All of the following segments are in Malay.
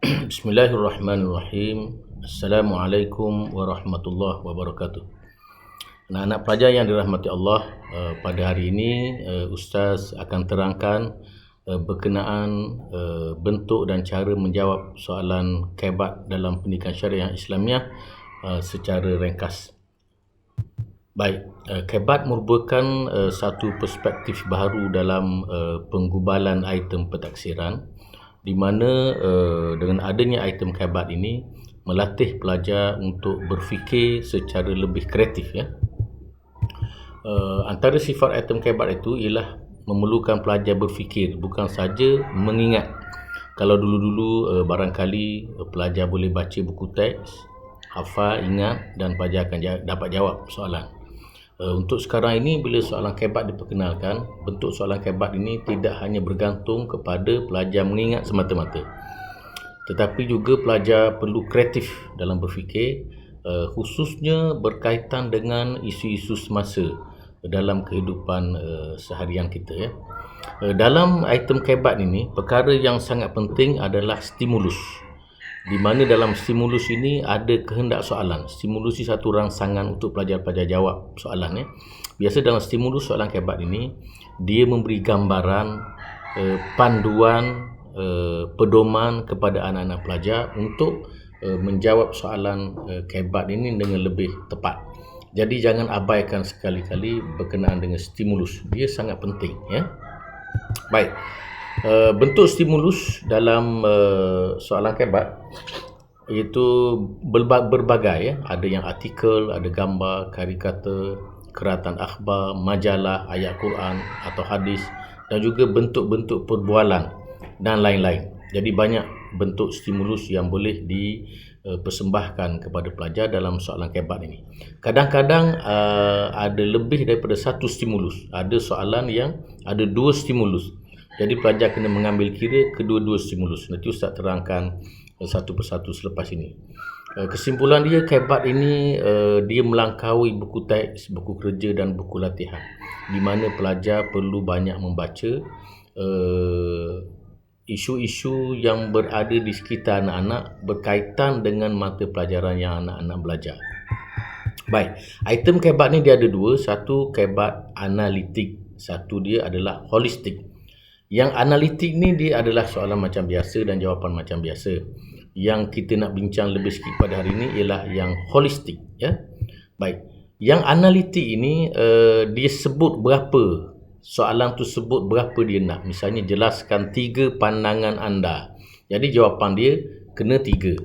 Bismillahirrahmanirrahim. Assalamualaikum warahmatullahi wabarakatuh. Anak-anak pelajar yang dirahmati Allah, pada hari ini Ustaz akan terangkan berkenaan bentuk dan cara menjawab soalan KEBAT dalam pendidikan syariah Islamiah secara ringkas. Baik, KEBAT merupakan satu perspektif baru dalam penggubalan item pentaksiran, di mana dengan adanya item KEBAT ini melatih pelajar untuk berfikir secara lebih kreatif, ya. Antara sifat item KEBAT itu ialah memerlukan pelajar berfikir, bukan saja mengingat. Kalau dulu-dulu barangkali pelajar boleh baca buku teks, hafal, ingat, dan pelajar akan dapat jawab soalan. Untuk sekarang ini, bila soalan KEBAT diperkenalkan, bentuk soalan KEBAT ini tidak hanya bergantung kepada pelajar mengingat semata-mata, tetapi juga pelajar perlu kreatif dalam berfikir, khususnya berkaitan dengan isu-isu semasa dalam kehidupan seharian kita, ya. Dalam item KEBAT ini, perkara yang sangat penting adalah stimulus, di mana dalam stimulus ini ada kehendak soalan. Stimulus ini satu rangsangan untuk pelajar-pelajar jawab soalan, ya. Biasa dalam stimulus soalan KEBAT ini, dia memberi gambaran, panduan, pedoman kepada anak-anak pelajar untuk menjawab soalan KEBAT ini dengan lebih tepat. Jadi jangan abaikan sekali-kali berkenaan dengan stimulus. Dia sangat penting, ya. Baik. Bentuk stimulus dalam soalan KEBAT iaitu berbagai, ya. Ada yang artikel, ada gambar, karikatur, keratan akhbar, majalah, ayat Quran atau hadis, dan juga bentuk-bentuk perbualan dan lain-lain. Jadi banyak bentuk stimulus yang boleh dipersembahkan kepada pelajar dalam soalan KEBAT ini. Kadang-kadang ada lebih daripada satu stimulus. Ada soalan yang ada dua stimulus. Jadi pelajar kena mengambil kira kedua-dua stimulus. Nanti Ustaz terangkan satu persatu selepas ini. Kesimpulan dia, KEBAT ini dia melangkaui buku teks, buku kerja dan buku latihan, di mana pelajar perlu banyak membaca isu-isu yang berada di sekitar anak-anak berkaitan dengan mata pelajaran yang anak-anak belajar. Baik, item KEBAT ni dia ada dua. Satu KEBAT analitik, satu dia adalah holistik. Yang analitik ni dia adalah soalan macam biasa dan jawapan macam biasa. Yang kita nak bincang lebih sikit pada hari ini ialah yang holistik, ya. Baik, yang analitik ini dia sebut berapa, soalan tu sebut berapa dia nak. Misalnya, jelaskan 3 pandangan anda. Jadi jawapan dia kena 3.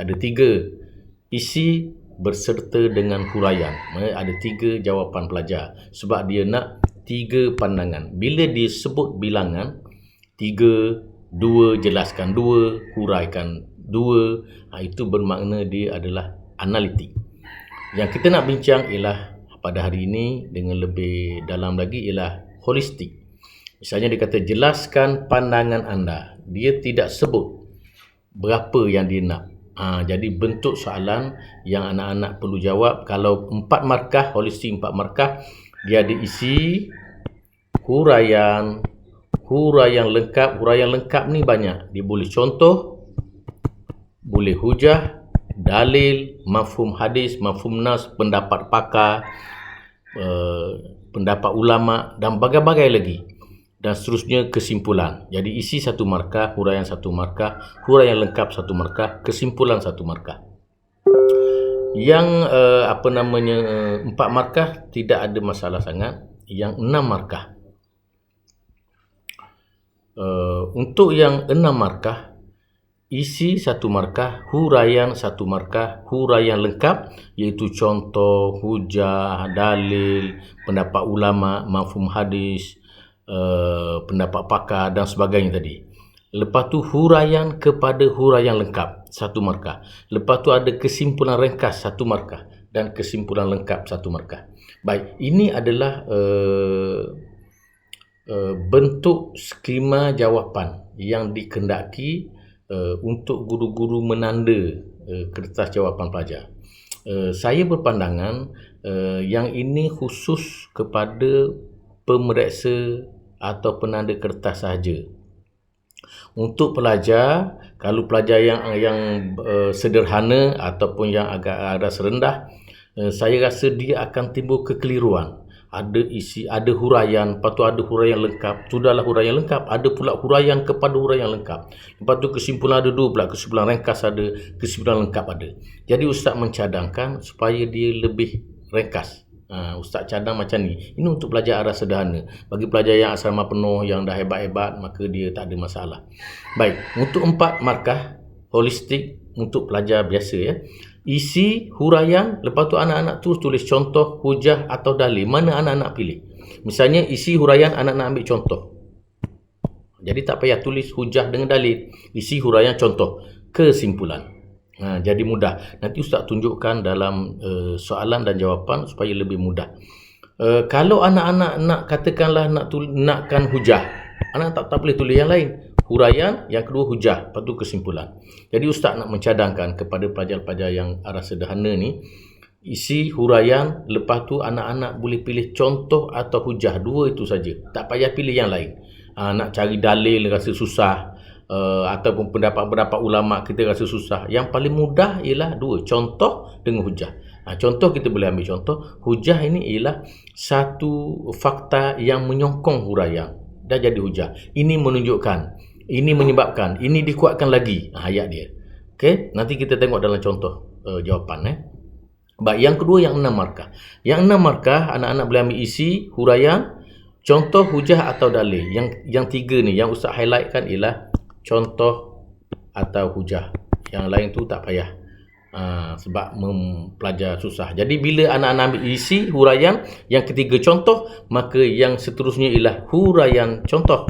Ada 3 isi berserta dengan huraian. Ada 3 jawapan pelajar sebab dia nak 3 pandangan. Bila dia sebut bilangan 3, 2, jelaskan 2, huraikan 2, itu bermakna dia adalah analitik. Yang kita nak bincang ialah pada hari ini dengan lebih dalam lagi ialah holistik. Misalnya dia kata jelaskan pandangan anda. Dia tidak sebut berapa yang dia nak. Jadi bentuk soalan yang anak-anak perlu jawab. Kalau 4 markah, holistik 4 markah, dia ada isi, huraian lengkap. Huraian lengkap ni banyak. Dia boleh contoh, boleh hujah, dalil, mafhum hadis, mafhum nas, pendapat pakar, pendapat ulama, dan bagai-bagai lagi. Dan seterusnya kesimpulan. Jadi isi 1 markah, huraian 1 markah, huraian lengkap 1 markah, kesimpulan 1 markah. Yang 4 markah tidak ada masalah sangat. Yang 6 markah. Untuk yang 6 markah, isi 1 markah, huraian 1 markah, huraian lengkap iaitu contoh, hujah, dalil, pendapat ulama, mafhum hadis, pendapat pakar dan sebagainya tadi. Lepas tu huraian kepada huraian lengkap 1 markah. Lepas tu ada kesimpulan ringkas 1 markah dan kesimpulan lengkap 1 markah. Baik, ini adalah bentuk skema jawapan yang dikendaki untuk guru-guru menanda kertas jawapan pelajar. Saya berpandangan yang ini khusus kepada pemeriksa atau penanda kertas sahaja. Untuk pelajar, kalau pelajar yang sederhana ataupun yang agak ras rendah, saya rasa dia akan timbul kekeliruan. Ada huraian, lepas tu ada huraian lengkap, sudahlah huraian lengkap, ada pula huraian kepada huraian lengkap. Lepas tu kesimpulan ada dua pula, kesimpulan ringkas ada, kesimpulan lengkap ada. Jadi ustaz mencadangkan supaya dia lebih ringkas. Ustaz cadang macam ni. Ini untuk pelajar arah sederhana. Bagi pelajar yang asrama penuh, yang dah hebat-hebat, maka dia tak ada masalah. Baik, untuk 4 markah holistik untuk pelajar biasa ya. Isi huraian, lepas tu anak-anak tulis contoh, hujah atau dalil. Mana anak-anak pilih? Misalnya isi huraian anak-anak ambil contoh. Jadi tak payah tulis hujah dengan dalil. Isi huraian contoh, kesimpulan. Jadi mudah. Nanti ustaz tunjukkan dalam soalan dan jawapan supaya lebih mudah. Kalau anak-anak nak katakanlah nakkan hujah, anak tak boleh tulis yang lain. Huraian, yang kedua hujah, lepas tu kesimpulan. Jadi ustaz nak mencadangkan kepada pelajar-pelajar yang arah sederhana ni, isi huraian, lepas tu anak-anak boleh pilih contoh atau hujah, dua itu saja. Tak payah pilih yang lain. Nak cari dalil rasa susah, ataupun pendapat-pendapat ulama kita rasa susah. Yang paling mudah ialah dua, contoh dengan hujah. Contoh kita boleh ambil contoh. Hujah ini ialah satu fakta yang menyokong huraian. Dah jadi hujah. Ini menunjukkan, ini menyebabkan, ini dikuatkan lagi ayat dia. Okey, nanti kita tengok dalam contoh jawapan. Baik, yang kedua yang 6 markah. Yang 6 markah anak-anak boleh ambil isi, huraian, contoh, hujah atau dalil. Yang 3 ni yang ustaz highlightkan ialah contoh atau hujah. Yang lain tu tak payah. Sebab mempelajar susah. Jadi bila anak-anak ambil isi, huraian, yang ketiga contoh, maka yang seterusnya ialah huraian contoh.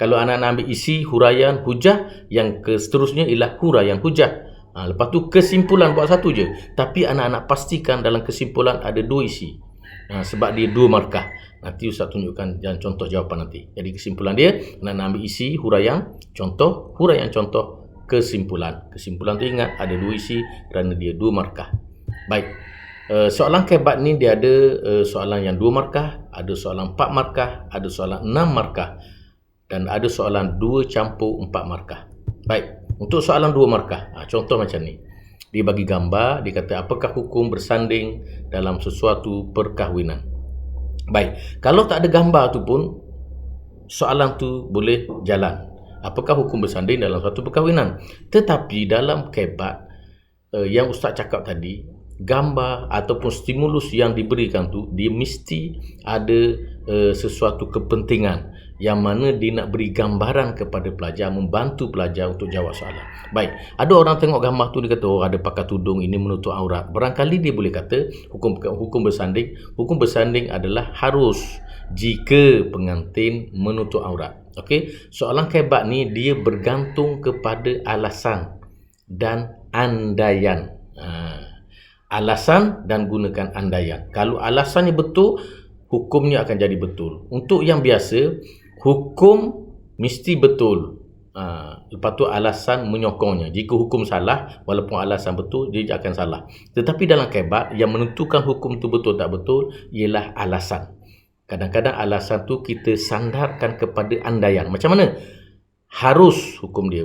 Kalau anak-anak ambil isi, huraian, hujah, yang seterusnya ialah huraian hujah. Lepas tu kesimpulan buat satu je. Tapi anak-anak pastikan dalam kesimpulan ada 2 isi. Sebab dia 2 markah. Nanti ustaz tunjukkan dan contoh jawapan nanti. Jadi kesimpulan dia, anak-anak ambil isi, huraian, contoh, kesimpulan. Kesimpulan tu ingat ada 2 isi kerana dia 2 markah. Baik. Soalan kebat ni dia ada soalan yang 2 markah, ada soalan 4 markah, ada soalan 6 markah. Dan ada soalan 2 campur 4 markah. Baik, untuk soalan 2 markah, contoh macam ni. Dia bagi gambar, dia kata apakah hukum bersanding dalam sesuatu perkahwinan. Baik, kalau tak ada gambar tu pun, soalan tu boleh jalan. Apakah hukum bersanding dalam suatu perkahwinan? Tetapi dalam kebat, yang ustaz cakap tadi, gambar ataupun stimulus yang diberikan tu, dia mesti ada sesuatu kepentingan yang mana dia nak beri gambaran kepada pelajar, membantu pelajar untuk jawab soalan. Baik, ada orang tengok gambar tu, dia kata, ada pakai tudung, ini menutup aurat. Barangkali dia boleh kata, hukum bersanding. Hukum bersanding adalah harus jika pengantin menutup aurat. Okey, soalan kebat ni dia bergantung kepada alasan dan andaian. Alasan dan gunakan andaian. Kalau alasannya betul, hukumnya akan jadi betul. Untuk yang biasa, hukum mesti betul. Lepas tu alasan menyokongnya. Jika hukum salah, walaupun alasan betul, dia akan salah. Tetapi dalam kebat, yang menentukan hukum tu betul tak betul ialah alasan. Kadang-kadang alasan tu kita sandarkan kepada andaian. Macam mana? Harus hukum dia.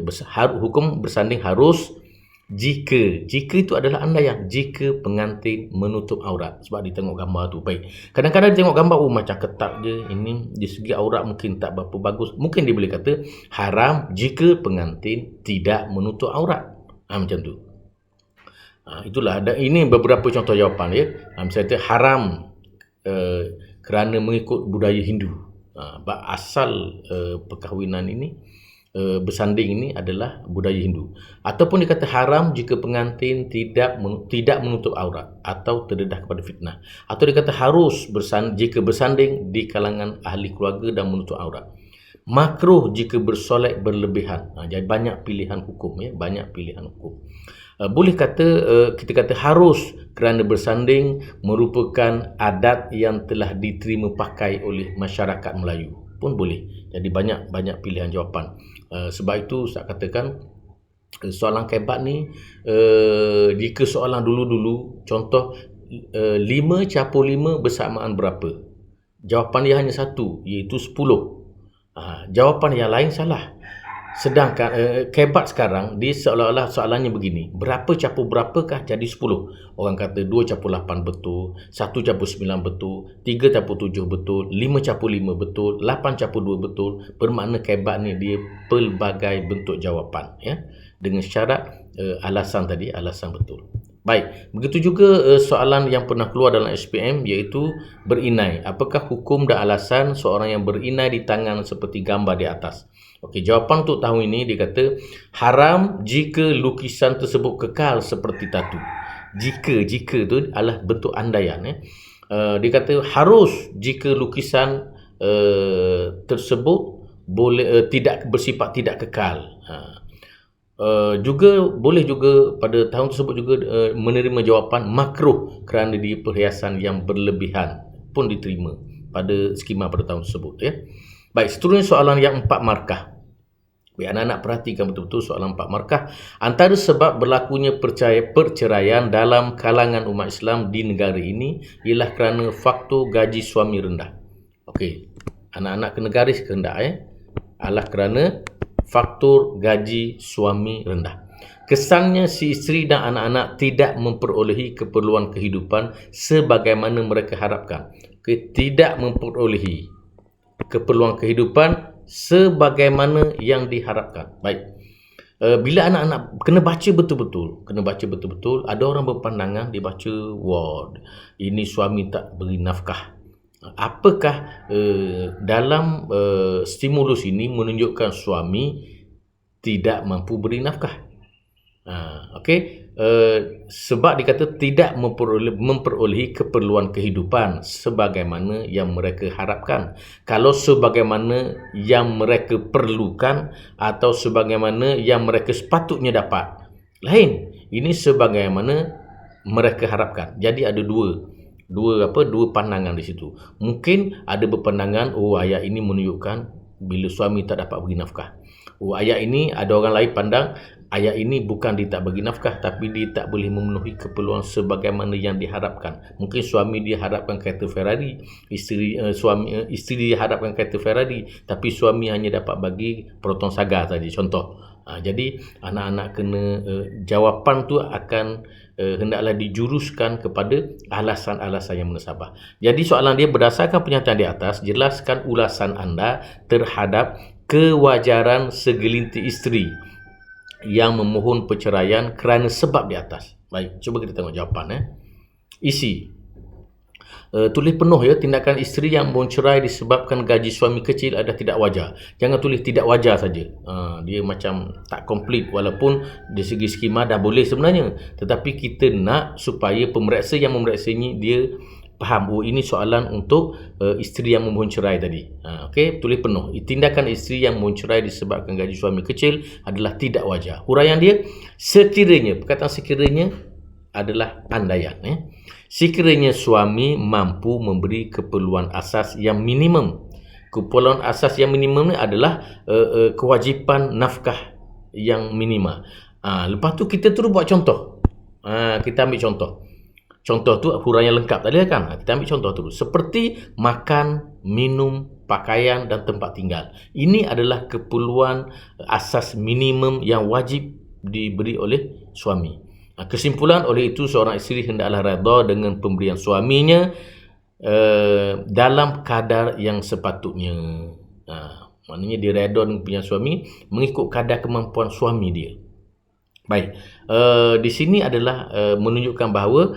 Hukum bersanding harus jika itu adalah andaian, jika pengantin menutup aurat. Sebab dia tengok gambar tu. Baik, kadang-kadang dia tengok gambar, macam ketat je, ini di segi aurat mungkin tak berapa bagus. Mungkin dia boleh kata haram jika pengantin tidak menutup aurat. Macam tu. Itulah, dan ini beberapa contoh jawapan ya. Misalnya haram kerana mengikut budaya Hindu. Asal perkahwinan ini, bersanding ini adalah budaya Hindu. Ataupun dia kata haram jika pengantin tidak menutup aurat atau terdedah kepada fitnah. Atau dia kata harus jika bersanding di kalangan ahli keluarga dan menutup aurat. Makruh jika bersolek berlebihan. Jadi banyak pilihan hukum ya, banyak pilihan hukum. Boleh kata kita kata harus kerana bersanding merupakan adat yang telah diterima pakai oleh masyarakat Melayu. Pun boleh. Jadi banyak pilihan jawapan. Sebab itu saya katakan soalan kebat ni, jika soalan dulu-dulu, contoh 5 campur 5 bersamaan berapa? Jawapan dia hanya satu, iaitu 10. Jawapan yang lain salah. Sedangkan kebat sekarang dia seolah-olah soalannya begini, berapa capur berapakah jadi 10? Orang kata 2/8 betul, 1/9 betul, 3/7 betul, 5/5 betul, 8/2 betul. Bermakna kebat ni dia pelbagai bentuk jawapan, ya, dengan syarat alasan tadi, alasan betul. Baik, begitu juga soalan yang pernah keluar dalam SPM, iaitu berinai. Apakah hukum dan alasan seorang yang berinai di tangan seperti gambar di atas? Okey, jawapan untuk tahun ini dia kata haram jika lukisan tersebut kekal seperti tatu. Jika tu adalah bentuk andaian, ya. Dia kata harus jika lukisan tersebut boleh tidak bersifat tidak kekal. Juga boleh juga pada tahun tersebut juga menerima jawapan makruh kerana dia perhiasan yang berlebihan pun diterima pada skema pada tahun tersebut, ya. Baik, seterusnya soalan yang 4 markah. Baik, anak-anak perhatikan betul-betul soalan 4 markah. Antara sebab berlakunya perceraian dalam kalangan umat Islam di negara ini ialah kerana faktor gaji suami rendah. Okey, anak-anak kena garis kehendak, ya. Adalah kerana faktor gaji suami rendah. Kesannya si isteri dan anak-anak tidak memperolehi keperluan kehidupan sebagaimana mereka harapkan. Tidak memperolehi keperluan kehidupan sebagaimana yang diharapkan. Baik. Bila anak-anak kena baca betul-betul, ada orang berpandangan dia baca, wah, ini suami tak beri nafkah. Apakah dalam stimulus ini menunjukkan suami tidak mampu beri nafkah? Okey, sebab dikata tidak memperolehi keperluan kehidupan sebagaimana yang mereka harapkan. Kalau sebagaimana yang mereka perlukan atau sebagaimana yang mereka sepatutnya dapat, lain. Ini sebagaimana mereka harapkan. Jadi ada dua pandangan di situ. Mungkin ada berpandangan, oh, ayat ini menunjukkan bila suami tak dapat bagi nafkah. Oh, ayat ini ada orang lain pandang ayat ini bukan dia tak bagi nafkah, tapi dia tak boleh memenuhi keperluan sebagaimana yang diharapkan. Mungkin suami dia harapkan kereta Ferrari, isteri dia harapkan kereta Ferrari, tapi suami hanya dapat bagi potong saga saja, contoh. Jadi anak-anak kena jawapan tu akan hendaklah dijuruskan kepada alasan-alasan yang munasabah. Jadi soalan dia, berdasarkan pernyataan di atas, jelaskan ulasan anda terhadap kewajaran segelintir isteri yang memohon perceraian kerana sebab di atas. Baik, cuba kita tengok jawapan. Isi. Tulis penuh, ya, tindakan isteri yang mohon cerai disebabkan gaji suami kecil adalah tidak wajar. Jangan tulis tidak wajar saja. Dia macam tak komplit, walaupun dari segi skema dah boleh sebenarnya. Tetapi kita nak supaya pemeriksa yang memeriksa ini dia faham, oh, ini soalan untuk isteri yang memohon cerai tadi. Okey, tulis penuh. Tindakan isteri yang memohon cerai disebabkan gaji suami kecil adalah tidak wajar. Huraian dia, sekiranya, perkataan sekiranya adalah andaian, ya. Sekiranya suami mampu memberi keperluan asas yang minimum. Keperluan asas yang minimum ni adalah kewajipan nafkah yang minima. Lepas tu kita terus buat contoh. Kita ambil contoh. Contoh tu huraian lengkap tadi kan. Kita ambil contoh terus. Seperti makan, minum, pakaian dan tempat tinggal. Ini adalah keperluan asas minimum yang wajib diberi oleh suami. Kesimpulan, oleh itu seorang isteri hendaklah redha dengan pemberian suaminya dalam kadar yang sepatutnya. Maknanya dia redha dengan pemberian suami mengikut kadar kemampuan suami dia. Baik, di sini adalah menunjukkan bahawa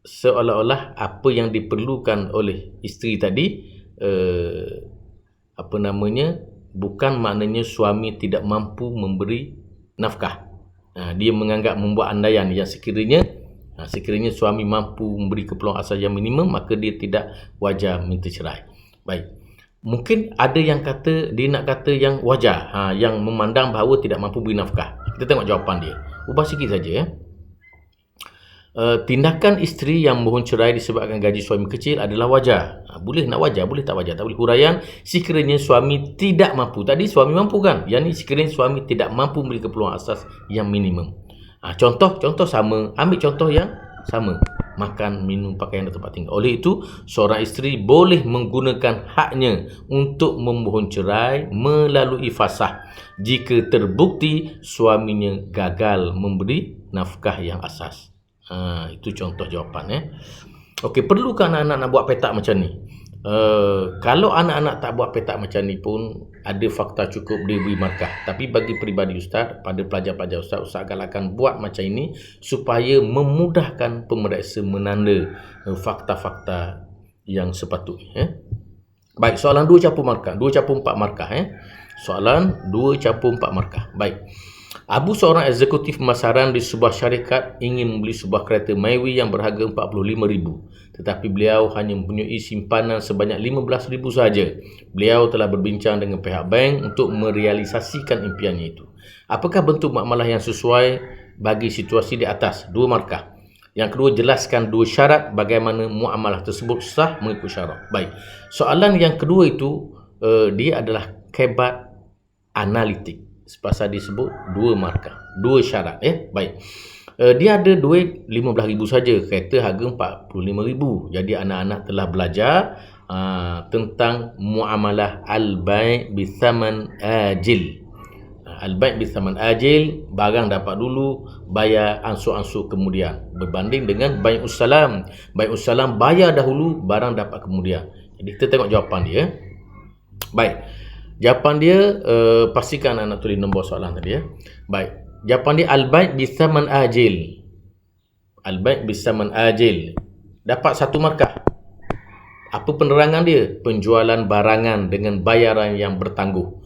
seolah-olah apa yang diperlukan oleh isteri tadi bukan maknanya suami tidak mampu memberi nafkah. Dia menganggap membuat andaian yang sekiranya suami mampu memberi keperluan asas yang minimum, maka dia tidak wajar minta cerai. Baik. Mungkin ada yang kata, dia nak kata yang wajar, yang memandang bahawa tidak mampu beri nafkah. Kita tengok jawapan dia. Ubah sikit saja, ya. Tindakan isteri yang mohon cerai disebabkan gaji suami kecil adalah wajar. Boleh nak wajar, boleh tak wajar, tak boleh. Huraian, sekiranya suami tidak mampu. Tadi suami mampu kan? Yang ni sekiranya suami tidak mampu memberi keperluan asas yang minimum. Contoh sama. Ambil contoh yang sama. makan, minum, pakaian dan tempat tinggal. Oleh itu, seorang isteri boleh menggunakan haknya untuk memohon cerai melalui fasakh jika terbukti suaminya gagal memberi nafkah yang asas. Itu contoh jawapan. Okey, perlukah anak-anak nak buat petak macam ni? Kalau anak-anak tak buat petak macam ni pun ada fakta cukup dia beri markah. Tapi bagi peribadi Ustaz, pada pelajar-pelajar Ustaz galakkan buat macam ini supaya memudahkan pemeriksa menanda fakta-fakta yang sepatutnya. Baik, soalan 2 markah, 2/4 markah. Soalan 2/4 markah. Baik. Abu seorang eksekutif pemasaran di sebuah syarikat ingin membeli sebuah kereta Myvi yang berharga 45,000. Tetapi beliau hanya mempunyai simpanan sebanyak 15,000 sahaja. Beliau telah berbincang dengan pihak bank untuk merealisasikan impiannya itu. Apakah bentuk muamalah yang sesuai bagi situasi di atas? 2 markah. Yang kedua, jelaskan 2 syarat bagaimana muamalah tersebut sah mengikut syarat. Baik. Soalan yang kedua itu dia adalah kebat analitik. Sepasal disebut 2 markah, 2 syarat. Baik. Dia ada duit 15,000 saja, kereta harga 45,000. Jadi anak-anak telah belajar tentang muamalah al-bai' bi thaman ajil. Al-bai' bi thaman ajil, barang dapat dulu, bayar ansur-ansur kemudian. Berbanding dengan bai'us salam. Bai'us salam bayar dahulu, barang dapat kemudian. Jadi kita tengok jawapan dia. Baik. Jawapan dia, pastikan anak tulis nombor soalan tadi. Baik. Jawapan dia al-bai' bi thaman ajil. Al-bai' bi thaman ajil. Dapat 1 markah. Apa penerangan dia? Penjualan barangan dengan bayaran yang bertangguh.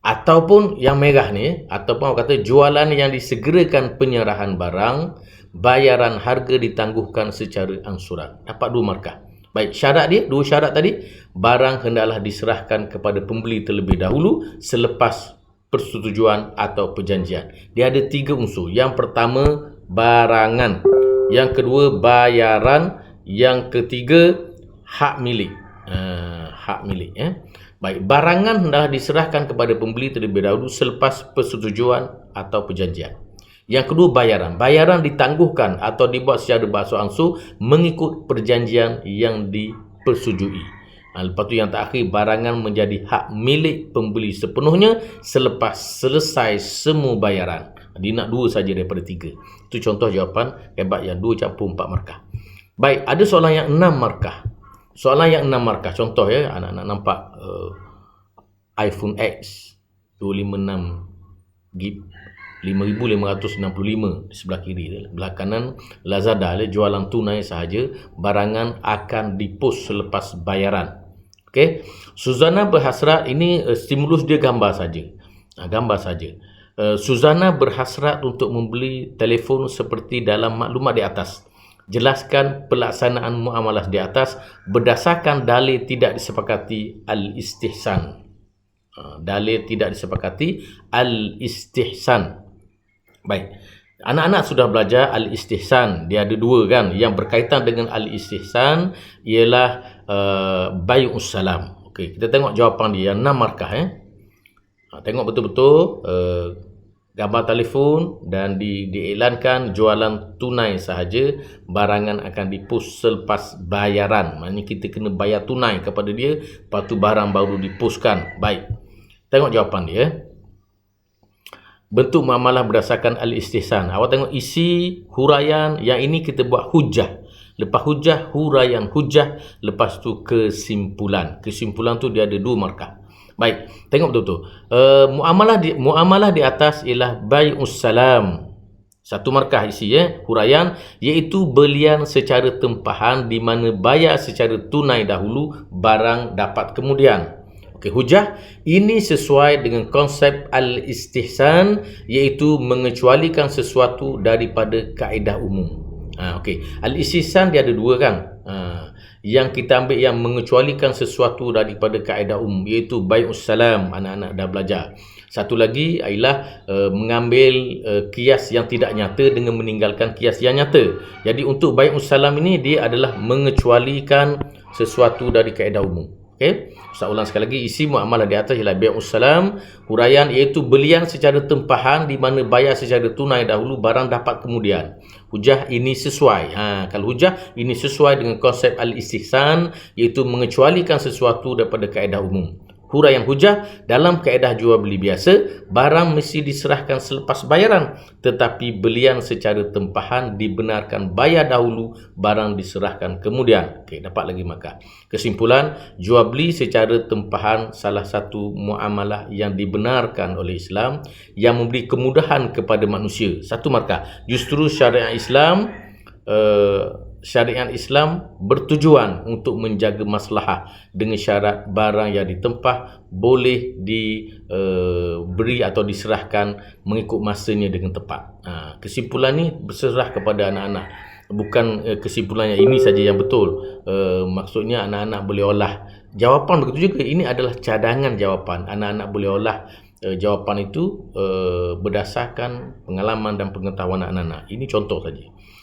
Ataupun yang merah ni, ataupun orang kata jualan yang disegerakan penyerahan barang, bayaran harga ditangguhkan secara angsuran. Dapat 2 markah. Baik, syarat dia, 2 syarat tadi, barang hendaklah diserahkan kepada pembeli terlebih dahulu selepas persetujuan atau perjanjian. Dia ada 3 unsur. Yang pertama, barangan. Yang kedua, bayaran. Yang ketiga, hak milik. Hak milik. Baik, barangan hendaklah diserahkan kepada pembeli terlebih dahulu selepas persetujuan atau perjanjian. Yang kedua, bayaran. Bayaran ditangguhkan atau dibuat secara beransur-ansur mengikut perjanjian yang dipersetujui. Lepas tu yang terakhir, barangan menjadi hak milik pembeli sepenuhnya selepas selesai semua bayaran. Dia nak 2 saja daripada 3. Itu contoh jawapan hebat yang 2/4 markah. Baik, ada soalan yang 6 markah. Soalan yang 6 markah. Contoh anak-anak nampak iPhone X 256 GB 5,565 di sebelah kiri. Belah kanan Lazada, jualan tunai sahaja, barangan akan dipos selepas bayaran. Okey. Suzana berhasrat, ini stimulus dia gambar saja. Gambar saja. Suzana berhasrat untuk membeli telefon seperti dalam maklumat di atas. Jelaskan pelaksanaan muamalah di atas berdasarkan dalil tidak disepakati al-istihsan. Dalil tidak disepakati al-istihsan. Baik. Anak-anak sudah belajar al-istihsan. Dia ada 2 kan. Yang berkaitan dengan al-istihsan ialah bai'us salam. Okey, kita tengok jawapan dia yang 6 markah. Tengok betul-betul gambar telefon dan diiklankan jualan tunai sahaja, barangan akan dipos selepas bayaran. Maknanya kita kena bayar tunai kepada dia, lepas tu barang baru dipuskan. Baik. Tengok jawapan dia. Bentuk muamalah berdasarkan al-istihsan. Awak tengok isi huraian, yang ini kita buat hujah. Lepas hujah, huraian hujah, lepas tu kesimpulan. Kesimpulan tu dia ada 2 markah. Baik, tengok betul-betul. Muamalah di atas ialah bai'us salam. 1 markah isi huraian, iaitu belian secara tempahan di mana bayar secara tunai dahulu, barang dapat kemudian. Okey, hujah ini sesuai dengan konsep al-istihsan, iaitu mengecualikan sesuatu daripada kaedah umum. Okey, al-istihsan dia ada 2 kan. Yang kita ambil yang mengecualikan sesuatu daripada kaedah umum, iaitu bai'us salam. Anak-anak dah belajar. Satu lagi ialah mengambil kias yang tidak nyata dengan meninggalkan kias yang nyata. Jadi untuk bai'us salam ini dia adalah mengecualikan sesuatu dari kaedah umum. Okey, Ustaz ulang sekali lagi. Isi muamalah di atas ialah bai'us salam, huraian iaitu belian secara tempahan di mana bayar secara tunai dahulu, barang dapat kemudian. Hujah ini sesuai. Kalau hujah ini sesuai dengan konsep al-istihsan, iaitu mengecualikan sesuatu daripada kaedah umum. Huraian hujah dalam kaedah jual beli biasa, barang mesti diserahkan selepas bayaran, tetapi belian secara tempahan dibenarkan bayar dahulu, barang diserahkan kemudian. Okey, dapat lagi maka. Kesimpulan, jual beli secara tempahan salah satu muamalah yang dibenarkan oleh Islam yang memberi kemudahan kepada manusia. Satu markah. Justru syariat Islam bertujuan untuk menjaga maslahah dengan syarat barang yang ditempah boleh diberi atau diserahkan mengikut masanya dengan tepat. Kesimpulan ni berserah kepada anak-anak. Bukan kesimpulannya ini saja yang betul. Maksudnya anak-anak boleh olah jawapan, begitu juga ini adalah cadangan jawapan. Anak-anak boleh olah jawapan itu berdasarkan pengalaman dan pengetahuan anak-anak. Ini contoh saja.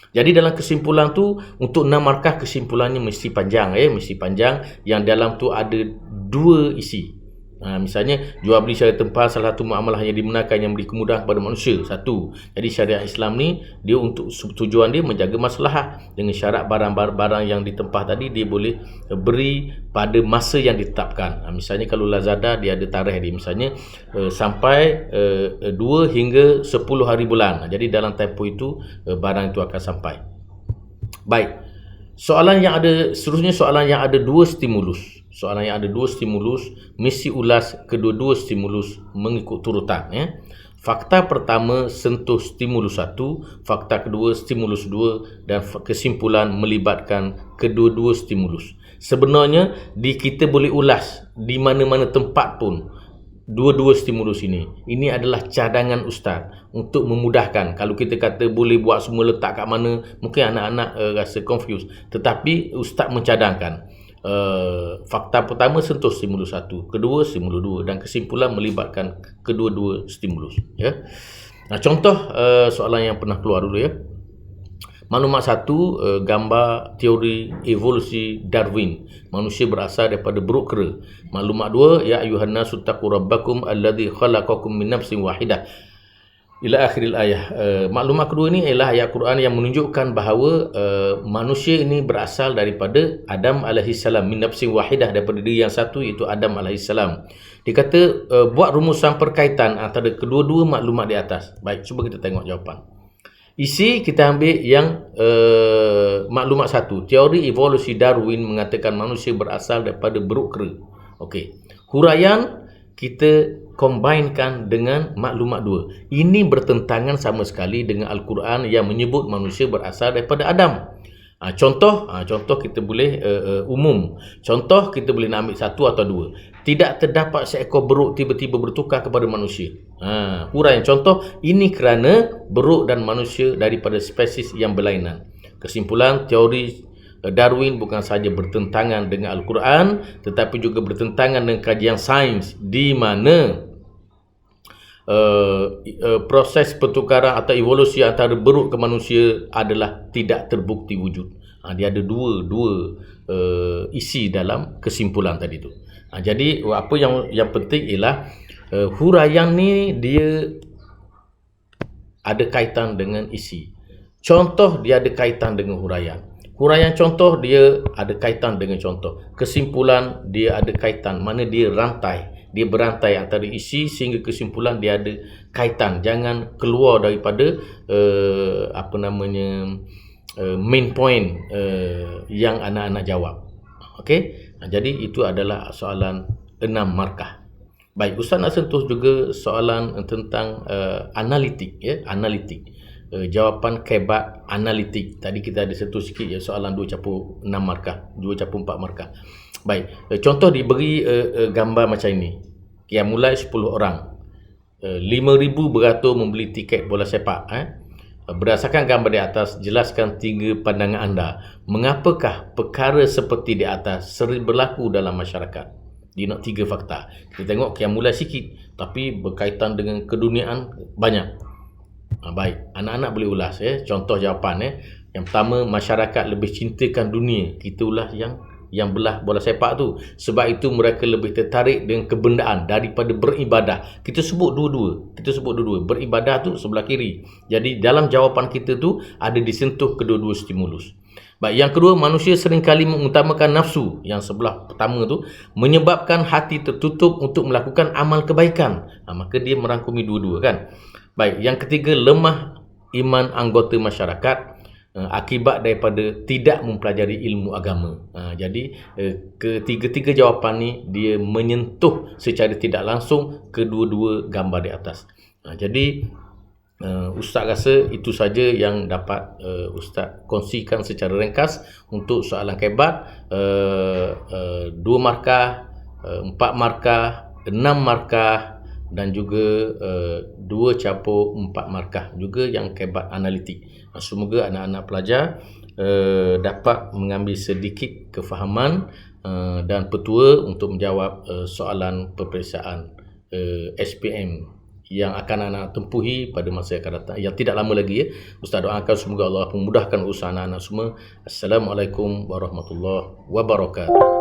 Jadi dalam kesimpulan tu, untuk 6 markah kesimpulannya mesti panjang, mesti panjang, yang dalam tu ada 2 isi. Misalnya jual beli secara tempahan salah satu muamalah yang dibenarkan yang beri kemudahan kepada manusia. Satu. Jadi syariat Islam ni dia untuk tujuan dia menjaga maslahah, dengan syarat barang-barang yang ditempah tadi dia boleh beri pada masa yang ditetapkan. Misalnya kalau Lazada dia ada tarikh dia, misalnya sampai 2 hingga 10 hari bulan. Jadi dalam tempoh itu barang itu akan sampai. Baik. Soalan yang ada seterusnya, soalan yang ada 2 stimulus. Soalan yang ada 2 stimulus, mesti ulas kedua-dua stimulus mengikut turutan. Fakta pertama sentuh stimulus 1, fakta kedua stimulus 2, dan kesimpulan melibatkan kedua-dua stimulus. Sebenarnya kita boleh ulas di mana-mana tempat pun dua-dua stimulus ini. Ini adalah cadangan ustaz untuk memudahkan. Kalau kita kata boleh buat semua letak kat mana, mungkin anak-anak rasa confused. Tetapi ustaz mencadangkan fakta pertama sentuh stimulus 1, kedua stimulus 2, dan kesimpulan melibatkan kedua-dua stimulus. Contoh soalan yang pernah keluar dulu. Maklumat 1, gambar teori evolusi Darwin. Manusia berasal daripada buruk kera. Maklumat 2, ya ayuhan nasu taqu rabbakum alladhi khalaqakum min nafsin wahidah. Ila akhiril ayah. Maklumat kedua ni ialah ayat Quran yang menunjukkan bahawa manusia ini berasal daripada Adam alaihissalam, min nafsin wahidah, daripada diri yang satu, iaitu Adam alaihissalam. Dia kata buat rumusan perkaitan antara kedua-dua maklumat di atas. Baik, cuba kita tengok jawapan. Isi kita ambil yang maklumat 1. Teori evolusi Darwin mengatakan manusia berasal daripada buruk kera. Okey. Huraian kita combinekan dengan maklumat 2. Ini bertentangan sama sekali dengan Al-Quran yang menyebut manusia berasal daripada Adam. Contoh kita boleh umum. Contoh kita boleh nak ambil 1 atau 2. Tidak terdapat seekor beruk tiba-tiba bertukar kepada manusia. Huraian contoh, ini kerana beruk dan manusia daripada spesies yang berlainan. Kesimpulan, teori Darwin bukan sahaja bertentangan dengan Al-Quran, tetapi juga bertentangan dengan kajian sains, di mana proses pertukaran atau evolusi antara beruk ke manusia adalah tidak terbukti wujud. Dia ada dua isi dalam kesimpulan tadi tu. Jadi apa yang penting ialah huraian ni dia ada kaitan dengan isi. Contoh dia ada kaitan dengan huraian. Huraian contoh dia ada kaitan dengan contoh. Kesimpulan dia ada kaitan, mana dia rantai. Dia berantai antara isi sehingga kesimpulan dia ada kaitan. Jangan keluar daripada main point yang anak-anak jawab. Okey? Jadi itu adalah soalan 6 markah. Baik, Ustaz nak sentuh juga soalan tentang analitik, analitik. Jawapan kebat analitik. Tadi kita ada sentuh sikit soalan 2/6 markah, 2/4 markah. Baik, contoh diberi gambar macam ini. Yang mulai 10 orang. 5,000 beratur membeli tiket bola sepak. Berdasarkan gambar di atas, jelaskan 3 pandangan anda. Mengapakah perkara seperti di atas sering berlaku dalam masyarakat? Dia nak 3 fakta. Kita tengok yang mulai sikit, tapi berkaitan dengan keduniaan banyak. Baik, anak-anak boleh ulas. Contoh jawapan. Yang pertama, masyarakat lebih cintakan dunia. Kita ulas yang yang belah bola sepak tu. Sebab itu mereka lebih tertarik dengan kebendaan daripada beribadah. Kita sebut dua-dua. Beribadah tu sebelah kiri. Jadi dalam jawapan kita tu ada disentuh kedua-dua stimulus. Baik, yang kedua, manusia seringkali mengutamakan nafsu. Yang sebelah pertama tu menyebabkan hati tertutup untuk melakukan amal kebaikan. Maka dia merangkumi dua-dua kan. Baik, yang ketiga, lemah iman anggota masyarakat akibat daripada tidak mempelajari ilmu agama. Jadi ketiga-tiga jawapan ni dia menyentuh secara tidak langsung kedua-dua gambar di atas. Jadi Ustaz rasa itu saja yang dapat Ustaz kongsikan secara ringkas untuk soalan kebat. 2 markah, 4 markah, 6 markah dan juga 2 campur 4 markah juga yang kebat analitik. Semoga anak-anak pelajar dapat mengambil sedikit kefahaman dan petua untuk menjawab soalan peperiksaan SPM yang akan anak tempuhi pada masa yang akan datang, yang tidak lama lagi ya. Ustaz doakan semoga Allah memudahkan usaha anak-anak semua. Assalamualaikum warahmatullahi wabarakatuh.